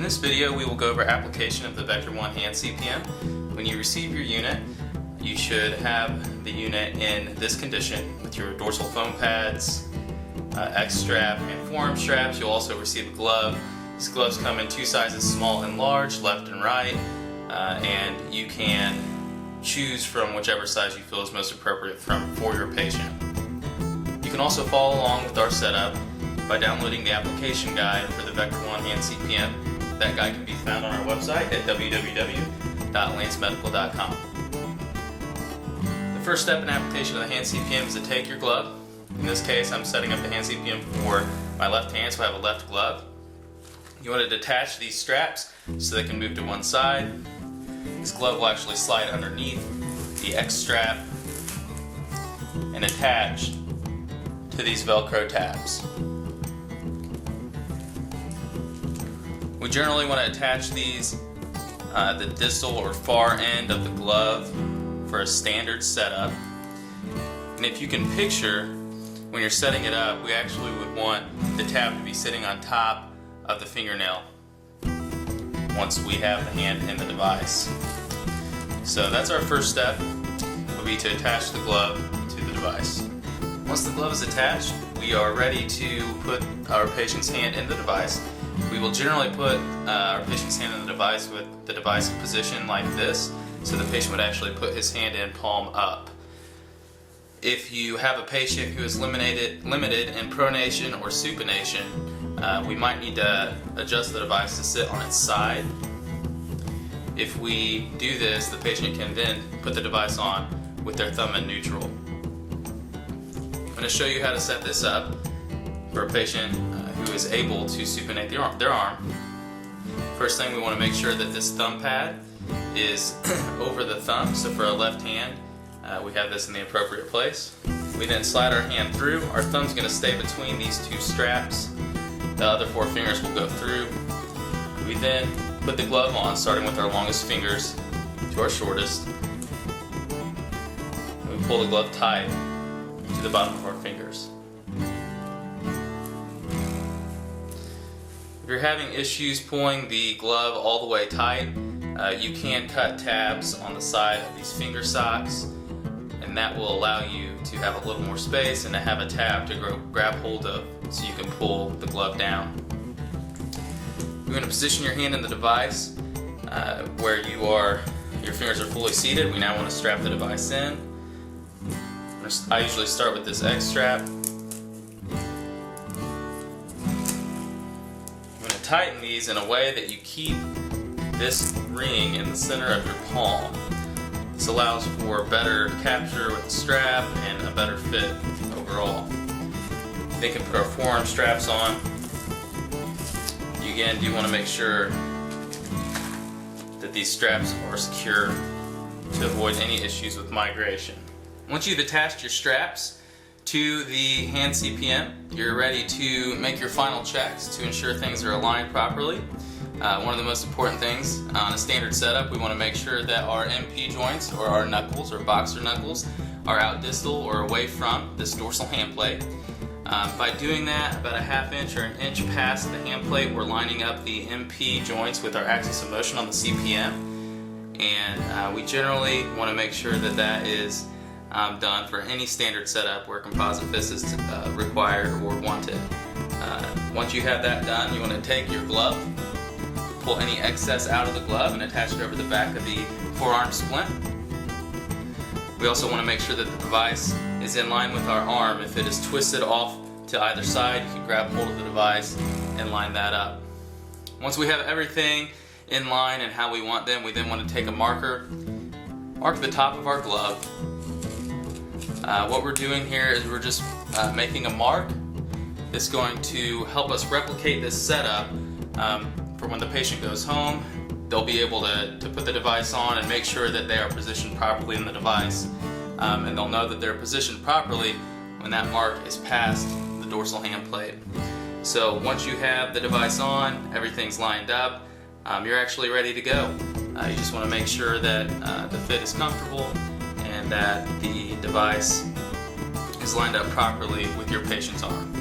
this video, we will go over application of the Vector1 Hand CPM. When you receive your unit, you should have the unit in this condition with your dorsal foam pads, X-strap, and forearm straps. You'll also receive a glove. These gloves come in two sizes, small and large, left and right, and you can choose from whichever size you feel is most appropriate for your patient. You can also follow along with our setup by downloading the application guide for the Vector1 Hand CPM. That guide can be found on our website at www.lancemedical.com. The first step in application of the Hand CPM is to take your glove. In this case, I'm setting up the Hand CPM for my left hand, so I have a left glove. You want to detach these straps so they can move to one side. This glove will actually slide underneath the X strap and attach to these Velcro tabs. We generally want to attach these the distal or far end of the glove for a standard setup. And if you can picture, when you're setting it up, we actually would want the tab to be sitting on top of the fingernail once we have the hand in the device. So that's our first step, would be to attach the glove to the device. Once the glove is attached, we are ready to put our patient's hand in the device. We will generally put our patient's hand in the device with the device in position like this, so the patient would actually put his hand in palm up. If you have a patient who is limited in pronation or supination, we might need to adjust the device to sit on its side. If we do this, the patient can then put the device on with their thumb in neutral. I'm going to show you how to set this up for a patient who is able to supinate their arm. First thing, we want to make sure that this thumb pad is over the thumb. So for our left hand, we have this in the appropriate place. We then slide our hand through. Our thumb's going to stay between these two straps. The other four fingers will go through. We then put the glove on, starting with our longest fingers to our shortest. And we pull the glove tight to the bottom of our fingers. If you're having issues pulling the glove all the way tight, you can cut tabs on the side of these finger socks, and that will allow you to have a little more space and to have a tab to grab hold of so you can pull the glove down. You're going to position your hand in the device where your fingers are fully seated. We now want to strap the device in. I usually start with this X strap. I'm going to tighten these in a way that you keep this ring in the center of your palm. This allows for better capture with the strap and a better fit overall. They can put our forearm straps on. You again do want to make sure that these straps are secure to avoid any issues with migration. Once you've attached your straps to the Hand CPM, you're ready to make your final checks to ensure things are aligned properly. One of the most important things on a standard setup, we want to make sure that our MP joints, or our knuckles or boxer knuckles, are out distal or away from this dorsal hand plate. By doing that about a half inch or an inch past the hand plate, we're lining up the MP joints with our axis of motion on the CPM, and we generally want to make sure that that is done for any standard setup where composite fist is required or wanted. Once you have that done, you want to take your glove, pull any excess out of the glove and attach it over the back of the forearm splint. We also want to make sure that the device is in line with our arm. If it is twisted off to either side, you can grab hold of the device and line that up. Once we have everything in line and how we want them, we then want to take a marker, mark the top of our glove. What we're doing here is we're just making a mark that's going to help us replicate this setup for when the patient goes home. They'll be able to put the device on and make sure that they are positioned properly in the device. And they'll know that they're positioned properly when that mark is past the dorsal hand plate. So once you have the device on, everything's lined up, you're actually ready to go. You just want to make sure that the fit is comfortable and that the device is lined up properly with your patient's arm.